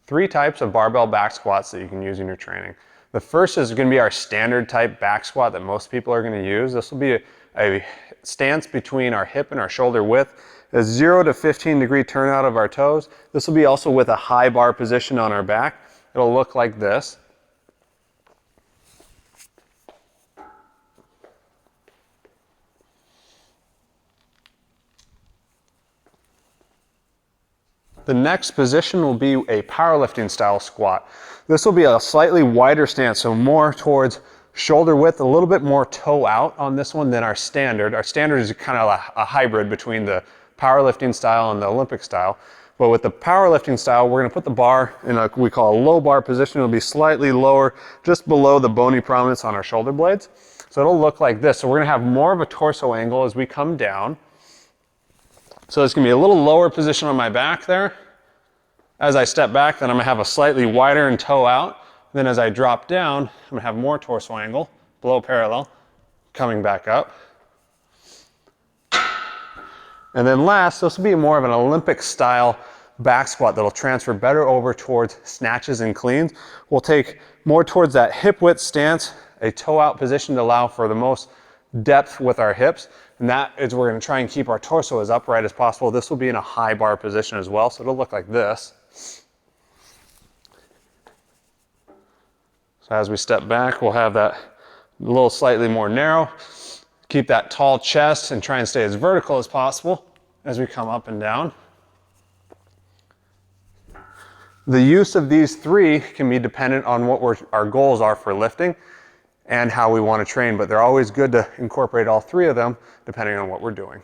three types of barbell back squats that you can use in your training. The first is going to be our standard type back squat that most people are going to use. This will be a stance between our hip and our shoulder width, a 0 to 15 degree turnout of our toes. This will be also with a high bar position on our back. It'll look like this. The next position will be a powerlifting style squat. This will be a slightly wider stance, so more towards shoulder width, a little bit more toe out on this one than our standard. Our standard is kind of a hybrid between the powerlifting style and the Olympic style. But with the powerlifting style, we're going to put the bar in a we call a low bar position. It'll be slightly lower, just below the bony prominence on our shoulder blades. So it'll look like this. So we're going to have more of a torso angle as we come down. So it's going to be a little lower position on my back there. As I step back, then I'm going to have a slightly wider and toe out. Then as I drop down, I'm going to have more torso angle, below parallel, coming back up. And then last, this will be more of an Olympic style back squat that'll transfer better over towards snatches and cleans. We'll take more towards that hip width stance, a toe out position to allow for the most depth with our hips. And that is we're going to try and keep our torso as upright as possible. This will be in a high bar position as well, so it'll look like this. So as we step back, we'll have that a little slightly more narrow. Keep that tall chest and try and stay as vertical as possible as we come up and down. The use of these three can be dependent on what our goals are for lifting and how we want to train, but they're always good to incorporate all three of them depending on what we're doing.